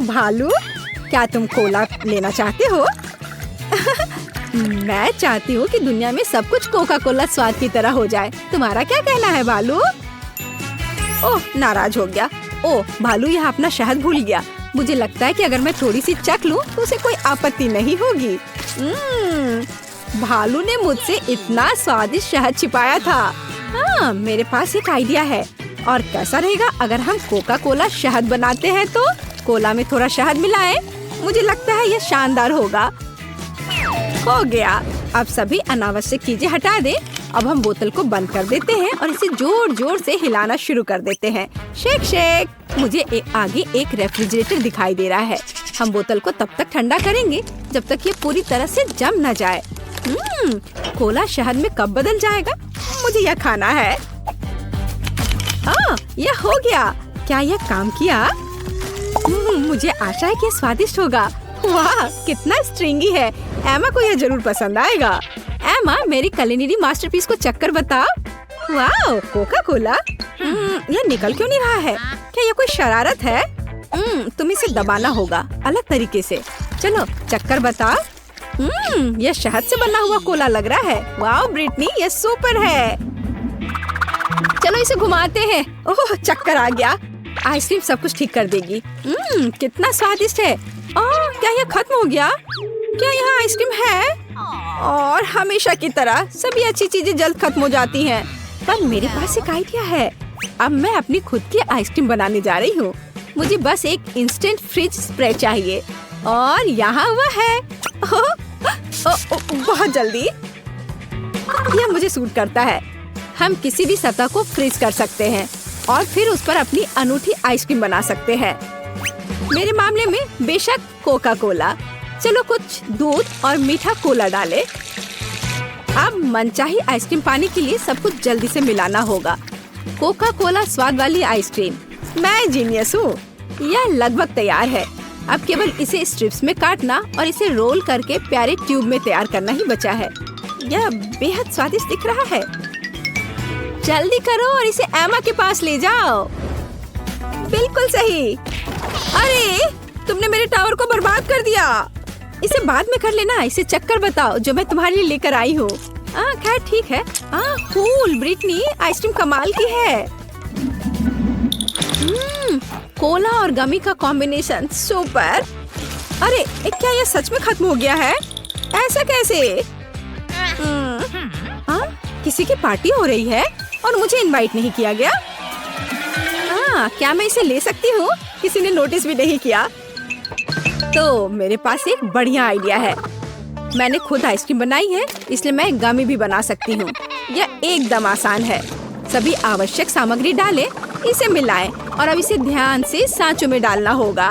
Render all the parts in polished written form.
भालू, क्या तुम कोला लेना चाहते हो? मैं चाहती हूँ कि दुनिया में सब कुछ कोका कोला स्वाद की तरह हो जाए। तुम्हारा क्या कहना है भालू? ओह, नाराज हो गया। ओह, भालू यहाँ अपना शहद भूल गया। मुझे लगता है कि अगर मैं थोड़ी सी चख लूँ तो उसे कोई आपत्ति नहीं होगी। भालू ने मुझसे इतना स्वादिष्ट शहद छिपाया था। हाँ, मेरे पास एक आइडिया है। और कैसा रहेगा अगर हम कोका कोला शहद बनाते हैं तो कोला में थोड़ा शहद मिलाएं? मुझे लगता है यह शानदार होगा। हो गया। अब सभी अनावश्यक चीजें हटा दें। अब हम बोतल को बंद कर देते हैं और इसे जोर जोर से हिलाना शुरू कर देते हैं। Shake shake. मुझे आगे एक रेफ्रिजरेटर दिखाई दे रहा है। हम बोतल को तब तक ठंडा करेंगे जब तक ये पूरी तरह से जम न जाए। कोला शहद में कब बदल जाएगा? मुझे यह खाना है। यह हो गया। क्या यह काम किया? मुझे आशा है कि यह स्वादिष्ट होगा। वाह, कितना स्ट्रिंगी है। एमा को यह जरूर पसंद आएगा। एमा, मेरी कुलिनरी मास्टरपीस को चक्कर बताओ। वाह, कोका कोला। यह निकल क्यों नहीं रहा है? क्या यह कोई शरारत है? तुम इसे दबाना होगा अलग तरीके से। चलो चक्कर बताओ। यह शहद से बना हुआ कोला लग रहा है। वाह ब्रिटनी, यह सुपर है। चलो इसे घुमाते हैं। ओह, चक्कर आ गया। आइसक्रीम सब कुछ ठीक कर देगी। कितना स्वादिष्ट है। क्या यह खत्म हो गया? क्या यहाँ आइसक्रीम है? और हमेशा की तरह सभी अच्छी चीजें जल्द खत्म हो जाती हैं। पर मेरे पास एक आइडिया है। अब मैं अपनी खुद की आइसक्रीम बनाने जा रही हूँ। मुझे बस एक इंस्टेंट फ्रिज स्प्रे चाहिए और यहाँ वह है। बहुत जल्दी। यह मुझे सूट करता है। हम किसी भी सतह को फ्रीज कर सकते हैं और फिर उस पर अपनी अनूठी आइसक्रीम बना सकते हैं। मेरे मामले में बेशक कोका कोला। चलो कुछ दूध और मीठा कोला डालें। अब मनचाही आइसक्रीम पाने के लिए सब कुछ जल्दी से मिलाना होगा। कोका कोला स्वाद वाली आइसक्रीम। मैं जीनियस हूँ। यह लगभग तैयार है। अब केवल इसे स्ट्रिप्स में काटना और इसे रोल करके प्यारे ट्यूब में तैयार करना ही बचा है। यह बेहद स्वादिष्ट दिख रहा है। जल्दी करो और इसे एमा के पास ले जाओ। बिल्कुल सही। अरे, तुमने मेरे टावर को बर्बाद कर दिया। इसे बाद में कर लेना। इसे चक्कर बताओ जो मैं तुम्हारे लिए लेकर आई हूँ। खैर ठीक है। कूल ब्रिटनी, आइसक्रीम कमाल की है। कोला और गमी का कॉम्बिनेशन सुपर। अरे, क्या यह सच में खत्म हो गया है? ऐसा कैसे? किसी की पार्टी हो रही है और मुझे इनवाइट नहीं किया गया। क्या मैं इसे ले सकती हूँ? किसी ने नोटिस भी नहीं किया। तो मेरे पास एक बढ़िया आइडिया है। मैंने खुद आइसक्रीम बनाई है, इसलिए मैं गमी भी बना सकती हूँ। यह एकदम आसान है। सभी आवश्यक सामग्री डालें, इसे मिलाएं और अब इसे ध्यान से सांचों में डालना होगा।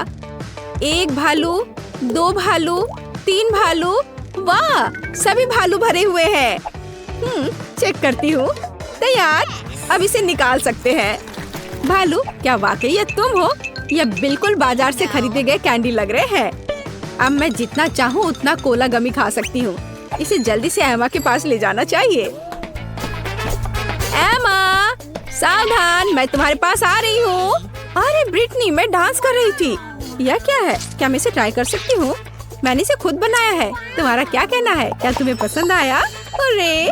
1 भालू, 2 भालू, 3 भालू। वाह, सभी भालू भरे हुए हैं। चेक करती हूँ। तैयार। अब इसे निकाल सकते हैं। भालू, क्या वाकई ये तुम हो? यह बिल्कुल बाजार से खरीदे गए कैंडी लग रहे हैं। अब मैं जितना चाहूँ उतना कोला गमी खा सकती हूँ। इसे जल्दी से एमा के पास ले जाना चाहिए। एमा, सावधान, मैं तुम्हारे पास आ रही हूँ। अरे ब्रिटनी, मैं डांस कर रही थी। यह क्या है? क्या मैं इसे ट्राई कर सकती हूँ? मैंने इसे खुद बनाया है। तुम्हारा क्या कहना है? क्या तुम्हें पसंद आया? अरे,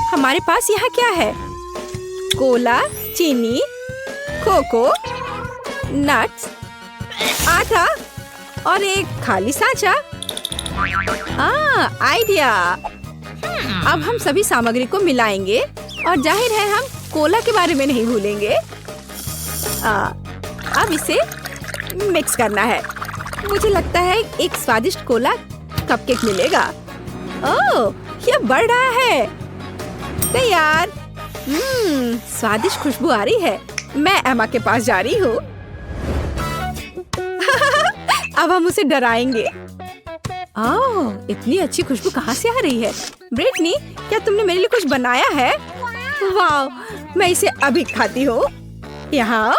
हमारे पास यहाँ क्या है? कोला, चीनी, कोको, नट्स, आटा और एक खाली सांचा। आइडिया। अब हम सभी सामग्री को मिलाएंगे और जाहिर है हम कोला के बारे में नहीं भूलेंगे। अब इसे मिक्स करना है। मुझे लगता है एक स्वादिष्ट कोला कपकेक मिलेगा। ओह, यह बढ़ रहा है। तैयार। स्वादिष्ट खुशबू आ रही है। मैं एमा के पास जा रही हूँ। अब हम उसे डराएंगे। इतनी अच्छी खुशबू कहाँ से आ रही है? ब्रिटनी, क्या तुमने मेरे लिए कुछ बनाया है? वाह, मैं इसे अभी खाती हूँ। यहाँ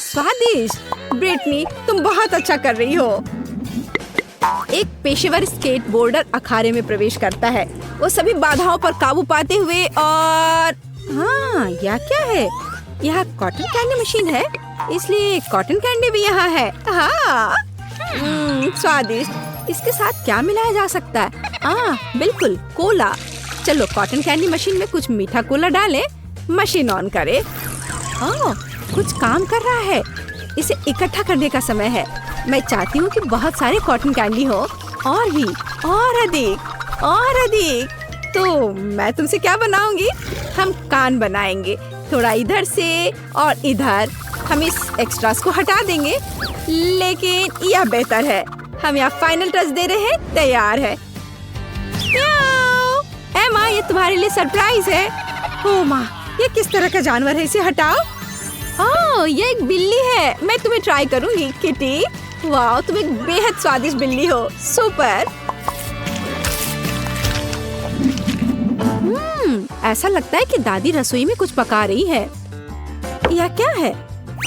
स्वादिष्ट। ब्रिटनी, तुम बहुत अच्छा कर रही हो। एक पेशेवर स्केटबोर्डर अखाड़े में प्रवेश करता है। वो सभी बाधाओं पर काबू पाते हुए और यह क्या है? यह कॉटन कैंडी मशीन है। इसलिए कॉटन कैंडी भी यहाँ है। हाँ, स्वादिष्ट। इसके साथ क्या मिलाया जा सकता है? बिल्कुल कोला। चलो कॉटन कैंडी मशीन में कुछ मीठा कोला डालें। मशीन ऑन करे। कुछ काम कर रहा है। इसे इकट्ठा करने का समय है। मैं चाहती हूँ कि बहुत सारे कॉटन कैंडी हो, और भी, और अधिक, और अधिक। तो मैं तुमसे क्या बनाऊंगी? हम कान बनाएंगे, थोड़ा इधर से और इधर। हम इस एक्स्ट्रास को हटा देंगे, लेकिन यह बेहतर है। हम यहाँ फाइनल टच दे रहे हैं। तैयार है। एमा, ये तुम्हारे लिए सरप्राइज है। ओ माँ, ये किस तरह का जानवर है? इसे हटाओ। ये एक बिल्ली है। मैं तुम्हें ट्राई करूंगी किटी। वाह, तुम एक बेहद स्वादिष्ट बिल्ली हो। सुपर। ऐसा लगता है कि दादी रसोई में कुछ पका रही है। यह क्या है?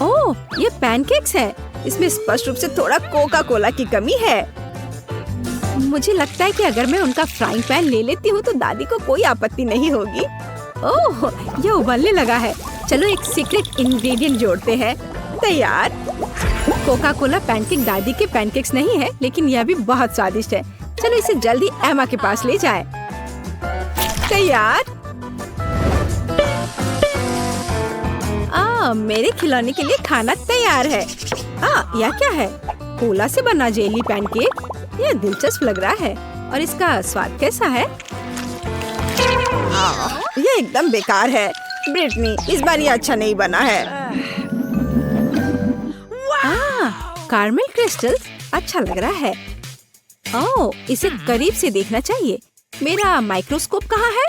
ओह, ये पैनकेक्स है। इसमें स्पष्ट रूप से थोड़ा कोका कोला की कमी है। मुझे लगता है कि अगर मैं उनका फ्राइंग पैन ले लेती हूँ तो दादी को कोई आपत्ति नहीं होगी। ओह, ये उबलने लगा है। चलो एक सीक्रेट इंग्रेडिएंट जोड़ते हैं। तैयार। कोका कोला पैनकेक दादी के पैनकेक्स नहीं है, लेकिन यह भी बहुत स्वादिष्ट है। चलो इसे जल्दी एमा के पास ले जाएं। तैयार। मेरे खिलौने के लिए खाना तैयार है। यह क्या है? कोला से बना जेली पैनकेक। यह दिलचस्प लग रहा है। और इसका स्वाद कैसा है? यह एकदम बेकार है। ब्रिटनी, इस बार ये अच्छा नहीं बना है। कार्मेल क्रिस्टल्स अच्छा लग रहा है। इसे करीब से देखना चाहिए। मेरा माइक्रोस्कोप कहाँ है?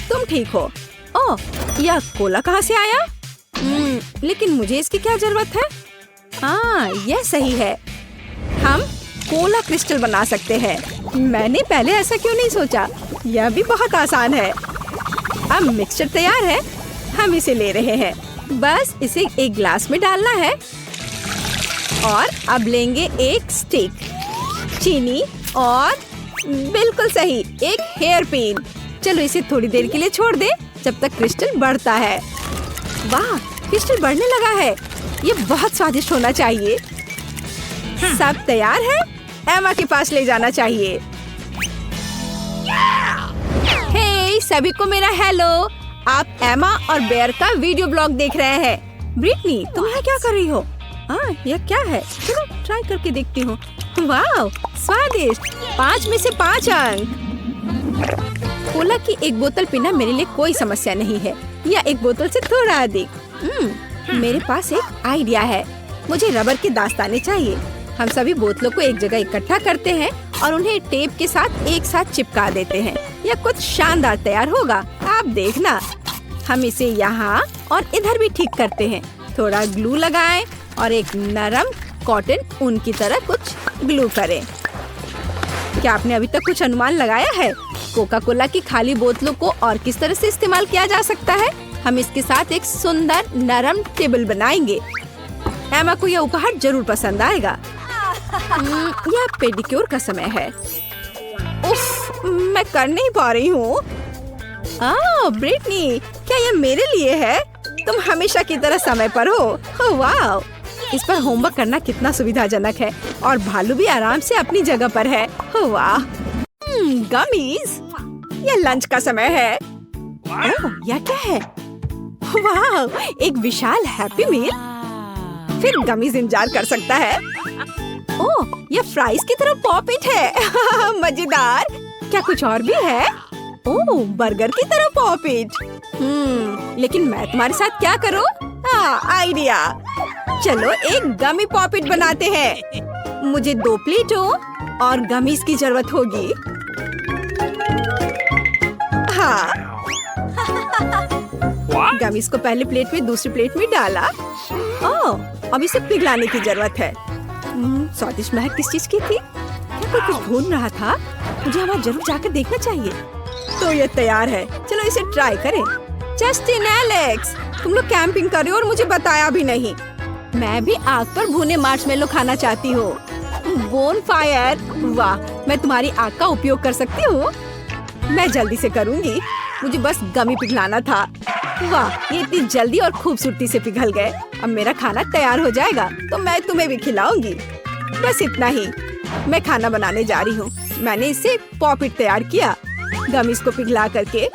तुम ठीक हो। यह कोला कहाँ से आया? लेकिन मुझे इसकी क्या जरूरत है? यह सही है। हम कोला क्रिस्टल बना सकते हैं। मैंने पहले ऐसा क्यों नहीं सोचा? यह भी बहुत आसान है। अब मिक्सचर तैयार है। हम इसे ले रहे हैं। बस इसे एक ग्लास में डालना है। और अब लेंगे एक स्टिक, चीनी और बिल्कुल सही एक हेयर पिन। चलो इसे थोड़ी देर के लिए छोड़ दे जब तक क्रिस्टल बढ़ता है। वाह, क्रिस्टल बढ़ने लगा है। ये बहुत स्वादिष्ट होना चाहिए। सब तैयार है। एमा के पास ले जाना चाहिए। हे सभी को मेरा हेलो। आप एमा और बेयर का वीडियो ब्लॉग देख रहे हैं। ब्रिटनी, तुम यहाँ क्या कर रही हो? यह क्या है? चलो ट्राई करके देखती हूँ। वाह, स्वादिष्ट। 5 में से 5 अंक। कोला की एक बोतल पीना मेरे लिए कोई समस्या नहीं है, या एक बोतल से थोड़ा अधिक। मेरे पास एक आइडिया है। मुझे रबर के दास्ताने चाहिए। हम सभी बोतलों को एक जगह इकट्ठा करते हैं और उन्हें टेप के साथ एक साथ चिपका देते हैं। यह कुछ शानदार तैयार होगा। आप देखना। हम इसे यहाँ और इधर भी ठीक करते हैं। थोड़ा ग्लू लगाएं और एक नरम कॉटन ऊन की तरह कुछ ग्लू करें। क्या आपने अभी तक कुछ अनुमान लगाया है? कोका कोला की खाली बोतलों को और किस तरह से इस्तेमाल किया जा सकता है? हम इसके साथ एक सुंदर नरम टेबल बनाएंगे। एमा को यह उपहार जरूर पसंद आएगा। यह पेडिक्योर का समय है। उफ, मैं कर नहीं पा रही हूँ। ब्रिटनी, क्या यह मेरे लिए है? तुम हमेशा की तरह समय पर हो। वाह, इस पर होमवर्क करना कितना सुविधाजनक है। और भालू भी आराम से अपनी जगह पर है। वाह, गमीज। यह लंच का समय है। यह क्या है? वाह, एक विशाल हैप्पी मील। फिर गमीज इंतजार कर सकता है। यह फ्राइज की तरह पॉपिट है। मजेदार। क्या कुछ और भी है? बर्गर की तरह पॉपिट। लेकिन मैं तुम्हारे साथ क्या करूं? आइडिया। चलो एक गमी पॉपिट बनाते हैं। मुझे 2 प्लेटों और गमीज की जरूरत होगी। गमीज को पहले प्लेट में, दूसरी प्लेट में डाला। अब इसे पिघलाने की जरूरत है। स्वादिष्ट महक किस चीज की थी? क्या कोई कुछ भून रहा था? मुझे वहाँ जरूर जाकर देखना चाहिए। तो ये तैयार है। चलो इसे ट्राई करें। जस्टिन, एलेक्स, तुम लोग कैंपिंग कर रहे हो और मुझे बताया भी नहीं। मैं भी आग पर भुने मार्शमेलो खाना चाहती हूँ। Bone fire. वाह, मैं तुम्हारी आग का उपयोग कर सकती हूँ। मैं जल्दी से करूँगी। मुझे बस गमी पिघलाना था। वाह, ये इतनी जल्दी और खूबसूरती से पिघल गए। अब मेरा खाना तैयार हो जाएगा तो मैं तुम्हें भी खिलाऊंगी। बस इतना ही। मैं खाना बनाने जा रही हूँ। मैंने इससे पॉपिट तैयार किया। गमीज को पिघला करके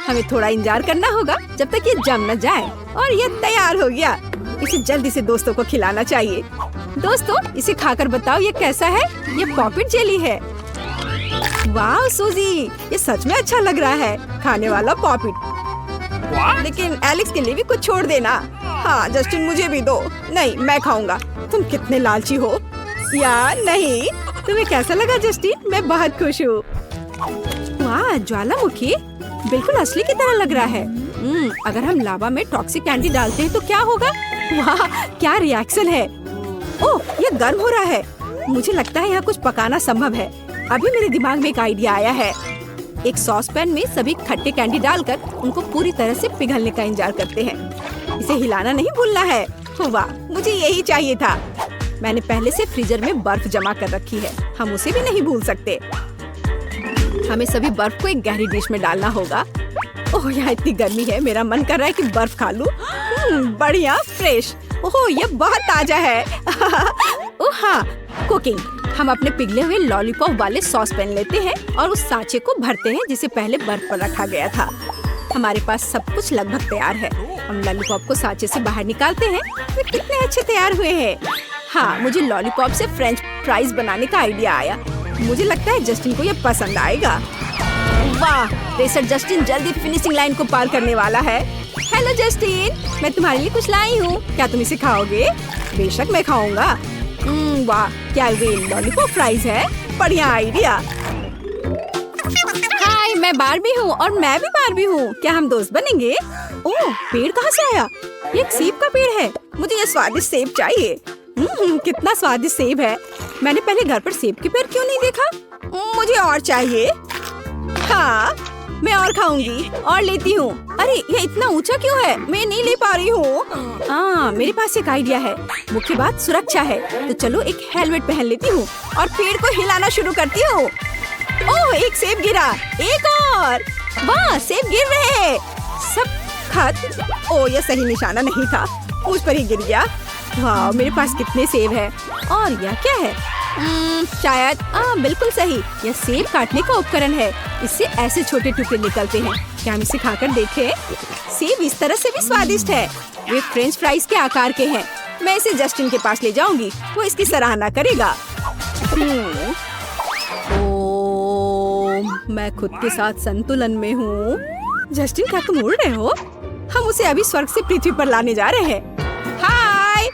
हमें थोड़ा इंतजार करना होगा जब तक ये जम न जाए। और ये तैयार हो गया। इसे जल्दी से दोस्तों को खिलाना चाहिए। दोस्तों, इसे खाकर बताओ ये कैसा है। ये पॉपिट जेली है। वाह सूजी, ये सच में अच्छा लग रहा है। खाने वाला पॉपिट। लेकिन एलेक्स के लिए भी कुछ छोड़ देना। हाँ जस्टिन, मुझे भी दो। नहीं, मैं खाऊंगा। तुम कितने लालची हो। यार नहीं। तुम्हें कैसा लगा जस्टिन? मैं बहुत खुश हूँ। वाह, ज्वालामुखी बिल्कुल असली की तरह लग रहा है। अगर हम लावा में टॉक्सिक कैंडी डालते हैं तो क्या होगा? वाह, क्या रिएक्शन है। ओह, ये गर्म हो रहा है। मुझे लगता है यहाँ कुछ पकाना संभव है। अभी मेरे दिमाग में एक आइडिया आया है। एक सॉस पैन में सभी खट्टे कैंडी डालकर उनको पूरी तरह से पिघलने का इंतजार करते हैं। इसे हिलाना नहीं भूलना है। वाह, मुझे यही चाहिए था। मैंने पहले से फ्रीजर में बर्फ जमा कर रखी है। हम उसे भी नहीं भूल सकते। हमें सभी बर्फ को एक गहरी डिश में डालना होगा। ओह, यहाँ इतनी गर्मी है, मेरा मन कर रहा है कि बर्फ खा लूं। बढ़िया, फ्रेश। ओह, ये बहुत ताजा है। ओह हाँ, कुकिंग। हम अपने पिघले हुए लॉलीपॉप वाले सॉस पैन लेते हैं और उस सांचे को भरते हैं जिसे पहले बर्फ पर रखा गया था। हमारे पास सब कुछ लगभग तैयार है। हम लॉलीपॉप को सांचे से बाहर निकालते हैं। वे कितने अच्छे तैयार हुए हैं। हाँ, मुझे लॉलीपॉप से फ्रेंच फ्राइज बनाने का आइडिया आया। मुझे लगता है जस्टिन को ये पसंद आएगा। वाह, रेसर जस्टिन जल्दी फिनिशिंग लाइन को पार करने वाला है। हेलो जस्टिन, मैं तुम्हारे लिए कुछ लाई हूँ। क्या तुम इसे खाओगे? बेशक मैं खाऊंगा। वाह, क्या ये लॉलीपॉप फ्राइज है? बढ़िया आइडिया। हाय, मैं बारबी हूँ और मैं भी बारबी हूँ। क्या हम दोस्त बनेंगे? ओह, पेड़ कहाँ से आया? ये एक सेब का पेड़ है। मुझे ये स्वादिष्ट सेब चाहिए। कितना स्वादिष्ट सेब है। मैंने पहले घर पर सेब के पेड़ क्यों नहीं देखा? मुझे और चाहिए। हाँ, मैं और खाऊंगी और लेती हूँ। अरे, ये इतना ऊंचा क्यों है? मैं नहीं ले पा रही हूँ। हाँ, मेरे पास एक आइडिया है। मुख्य बात सुरक्षा है, तो चलो एक हेलमेट पहन लेती हूँ और पेड़ को हिलाना शुरू करती हूँ। ओह, एक सेब गिरा। एक और। वाह, सेब गिर रहे हैं। सब खत्म। ओह, यह सही निशाना नहीं था। मुझ पर ही गिर गया। वाह, मेरे पास कितने सेब हैं। और यह क्या है? शायद बिल्कुल सही। यह सेब काटने का उपकरण है। इससे ऐसे छोटे टुकड़े निकलते हैं। क्या हम इसे खाकर देखें? सेब इस तरह से भी स्वादिष्ट है। वे फ्रेंच फ्राइज के आकार के हैं। मैं इसे जस्टिन के पास ले जाऊंगी। वो इसकी सराहना करेगा। मैं खुद के साथ संतुलन में हूँ। जस्टिन, क्या तुम उड़ रहे हो? हम उसे अभी स्वर्ग से पृथ्वी पर लाने जा रहे हैं। हाय।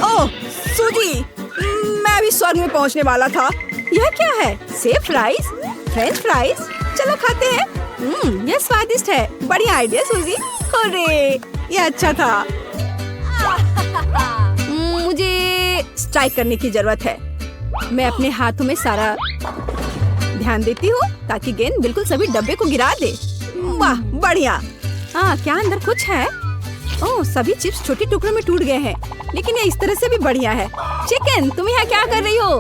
ओह सूजी, मैं अभी स्वर्ग में पहुंचने वाला था। यह क्या है? सेब फ्राइज? French fries? चलो खाते हैं। यह स्वादिष्ट है। बढ़िया आइडिया सूजी। अरे, यह अच्छा था। मुझे स्ट्राइक करने की जरूरत है। मैं अपने हाथों में सारा ध्यान देती हूँ ताकि गेंद बिल्कुल सभी डब्बे को गिरा दे। वाह, बढ़िया। क्या अंदर कुछ है? ओह, सभी चिप्स छोटे टुकड़ों में टूट गए हैं, लेकिन ये इस तरह से भी बढ़िया है। चिकन, तुम यहाँ क्या कर रही हो?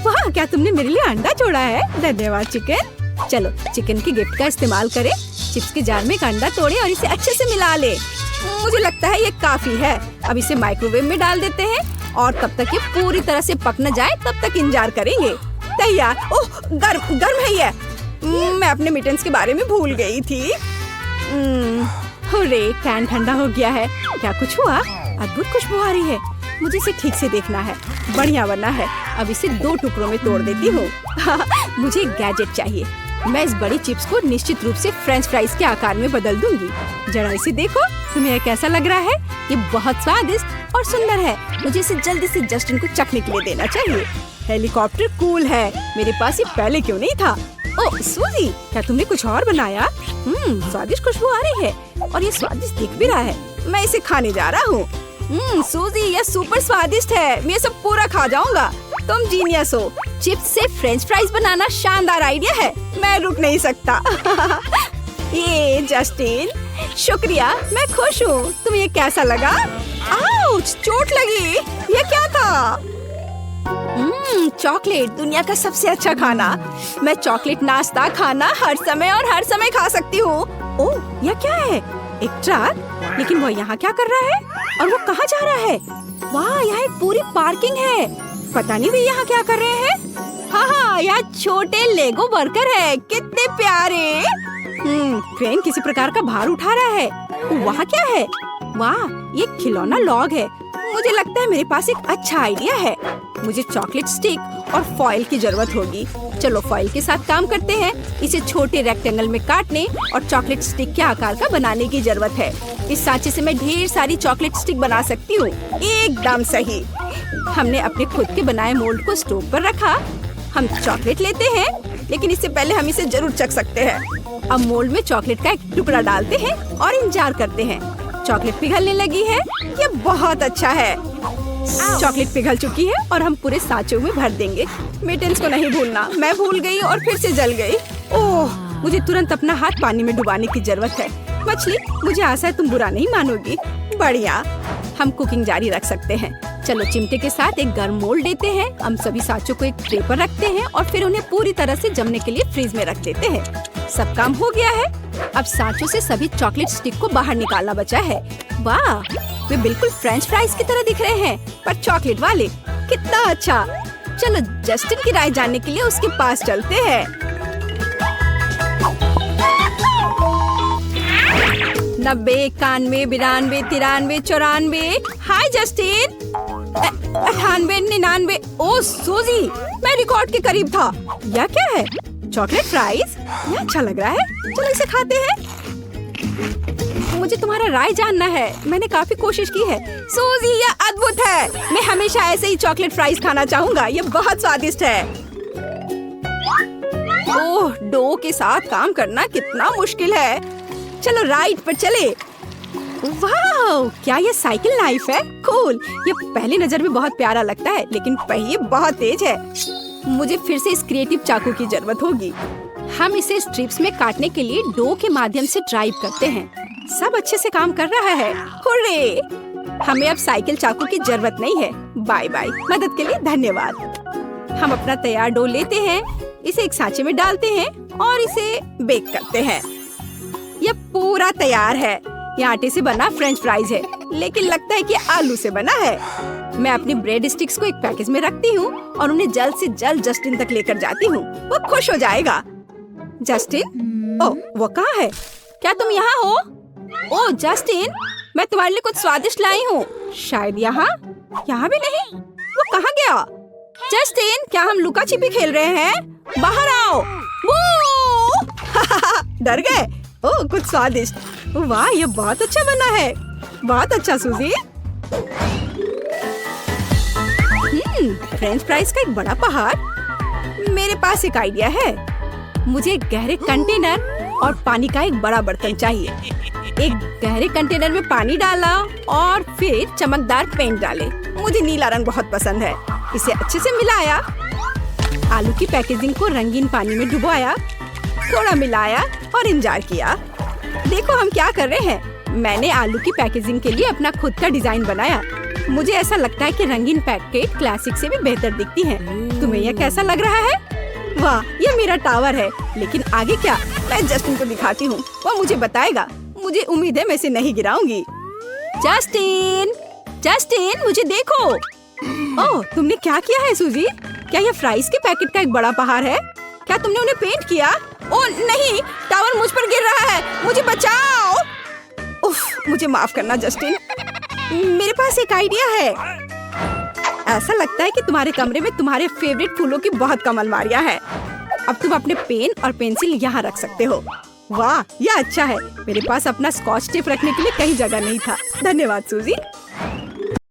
वाह, क्या तुमने मेरे लिए अंडा छोड़ा है? धन्यवाद चिकन। चलो चिकन के गिफ्ट का इस्तेमाल करें। चिप्स के जार में एक अंडा तोड़े और इसे अच्छे से मिला ले। मुझे लगता है ये काफी है। अब इसे माइक्रोवेव में डाल देते हैं और तब तक ये पूरी तरह से पक न जाए तब तक इंतजार करेंगे। तैयार। ओह, गर्म है ये। मैं अपने मिटन्स के बारे में भूल गई थी। अरे, कैन ठंडा हो गया है। क्या कुछ हुआ? अद्भुत खुशबू आ रही है। मुझे इसे ठीक से देखना है। बढ़िया बना है। अब इसे 2 टुकड़ों में तोड़ देती हूँ। मुझे एक गैजेट चाहिए। मैं इस बड़ी चिप्स को निश्चित रूप से फ्रेंच फ्राइज के आकार में बदल दूंगी। जरा इसे देखो। तुम्हें कैसा लग रहा है? ये बहुत स्वादिष्ट और सुंदर है। मुझे इसे जल्दी से जस्टिन को चखने के लिए देना चाहिए। हेलीकॉप्टर कूल है। मेरे पास ये पहले क्यों नहीं था? ओह सूजी, क्या तुमने कुछ और बनाया? स्वादिष्ट खुशबू आ रही है और ये स्वादिष्ट दिख भी रहा है। मैं इसे खाने जा रहा हूँ। सूजी, ये सुपर स्वादिष्ट है। मैं सब पूरा खा जाऊंगा। तुम जीनियस हो। चिप्स से फ्रेंच फ्राइज बनाना शानदार आइडिया है। मैं रुक नहीं सकता। ये जस्टिन, शुक्रिया। मैं खुश हूँ। तुम्हें ये कैसा लगा? आउच, चोट लगी। ये क्या था? चॉकलेट, दुनिया का सबसे अच्छा खाना। मैं चॉकलेट नाश्ता खाना हर समय और हर समय खा सकती हूँ। ओह, यह क्या है? एक ट्रक? लेकिन वो यहाँ क्या कर रहा है और वो कहाँ जा रहा है? वाह, यहाँ एक पूरी पार्किंग है। पता नहीं वे यहाँ क्या कर रहे हैं। हाँ, यहाँ छोटे लेगो वर्कर है, कितने प्यारे। क्रेन किसी प्रकार का भार उठा रहा है। वहाँ क्या है? वाह, ये खिलौना लॉग है। मुझे लगता है मेरे पास एक अच्छा आइडिया है। मुझे चॉकलेट स्टिक और फॉइल की जरूरत होगी। चलो फॉइल के साथ काम करते हैं। इसे छोटे रेक्टेंगल में काटने और चॉकलेट स्टिक के आकार का बनाने की जरूरत है। इस सांचे से मैं ढेर सारी चॉकलेट स्टिक बना सकती हूँ। एकदम सही। हमने अपने खुद के बनाए मोल्ड को स्टोव पर रखा। हम चॉकलेट लेते हैं, लेकिन इससे पहले हम इसे जरूर चख सकते हैं। अब मोल्ड में चॉकलेट का एक टुकड़ा डालते हैं और इंतजार करते हैं। चॉकलेट पिघलने लगी है। ये बहुत अच्छा है। चॉकलेट पिघल चुकी है और हम पूरे सांचे में भर देंगे। मिटेंस को नहीं भूलना। मैं भूल गई और फिर से जल गई। ओह, मुझे तुरंत अपना हाथ पानी में डुबाने की जरूरत है। मछली, मुझे आशा है तुम बुरा नहीं मानोगी। बढ़िया, हम कुकिंग जारी रख सकते हैं। चलो चिमटे के साथ एक गर्म मोल्ड लेते हैं। हम सभी सांचों को एक ट्रे पर रखते हैं और फिर उन्हें पूरी तरह से जमने के लिए फ्रीज में रख देते हैं। सब काम हो गया है। अब सांचों से सभी चॉकलेट स्टिक को बाहर निकालना बचा है। वाह, वे बिल्कुल फ्रेंच फ्राइज की तरह दिख रहे हैं, पर चॉकलेट वाले। कितना अच्छा। चलो जस्टिन की राय जानने के लिए उसके पास चलते हैं। 90, 91, 92, 93, 94। हाय जस्टिन। 98, 99। ओह सूजी, मैं रिकॉर्ड के करीब था। यह क्या है? Chocolate fries? यह अच्छा लग रहा है। चलो इसे खाते हैं। मुझे तुम्हारा राय जानना है। मैंने काफी कोशिश की है। सूजी, यह अद्भुत है। मैं हमेशा ऐसे ही चॉकलेट फ्राइज खाना चाहूँगा। यह बहुत स्वादिष्ट है। ओह, डो के साथ काम करना कितना मुश्किल है। चलो राइड पर चले। वाह, क्या ये साइकिल नाइफ है? कूल। ये पहली नजर में बहुत प्यारा लगता है, लेकिन पहिए बहुत तेज है। मुझे फिर से इस क्रिएटिव चाकू की जरूरत होगी। हम इसे स्ट्रिप्स में काटने के लिए डो के माध्यम से ड्राइव करते हैं। सब अच्छे से काम कर रहा है। हुर्रे! हमें अब साइकिल चाकू की जरूरत नहीं है। Bye bye. मदद के लिए धन्यवाद। हम अपना तैयार डो लेते हैं, इसे एक सांचे में डालते हैं और इसे बेक करते हैं। यह पूरा तैयार है। यह आटे से बना फ्रेंच फ्राइज है, लेकिन लगता है कि आलू से बना है। मैं अपनी ब्रेड स्टिक्स को एक पैकेज में रखती हूँ और उन्हें जल्द से जल्द जस्टिन तक लेकर जाती हूँ। वो खुश हो जाएगा। जस्टिन, ओह, वो कहाँ है? क्या तुम यहाँ हो? ओह जस्टिन, मैं तुम्हारे लिए कुछ स्वादिष्ट लाई हूँ। शायद यहाँ भी नहीं। वो कहाँ गया? जस्टिन, क्या हम लुका छिपी खेल रहे हैं? बाहर आओ। डर गए? ओह, कुछ स्वादिष्ट। वाह, ये बहुत अच्छा बना है। बहुत अच्छा सूजी। फ्रेंच फ्राइज का एक बड़ा पहाड़। मेरे पास एक आइडिया है। मुझे एक गहरे कंटेनर और पानी का एक बड़ा बर्तन चाहिए। एक गहरे कंटेनर में पानी डाला और फिर चमकदार पेंट डाले। मुझे नीला रंग बहुत पसंद है। इसे अच्छे से मिलाया। आलू की पैकेजिंग को रंगीन पानी में डुबोया, थोड़ा मिलाया और इंतजार किया। देखो हम क्या कर रहे हैं। मैंने आलू की पैकेजिंग के लिए अपना खुद का डिजाइन बनाया। मुझे ऐसा लगता है कि रंगीन पैकेट क्लासिक से भी बेहतर दिखती है। तुम्हें यह कैसा लग रहा है? वाह, ये मेरा टावर है। लेकिन आगे क्या? मैं जस्टिन को दिखाती हूँ, वो मुझे बताएगा। मुझे उम्मीद है मैं इसे नहीं गिराऊंगी। जस्टिन, जस्टिन, मुझे देखो। ओह, तुमने क्या किया है सूजी? क्या यह फ्राइज के पैकेट का एक बड़ा पहाड़ है? क्या तुमने उन्हें पेंट किया? ओह नहीं, टावर मुझ पर गिर रहा है। मुझे बचाओ। उफ, मुझे माफ करना जस्टिन। मेरे पास एक आइडिया है। ऐसा लगता है कि तुम्हारे कमरे में तुम्हारे फेवरेट फूलों की बहुत कम अलमारियां हैं। अब तुम अपने पेन और पेंसिल यहाँ रख सकते हो। वाह, यह अच्छा है। मेरे पास अपना स्कॉच टेप रखने के लिए कहीं जगह नहीं था। धन्यवाद सूजी।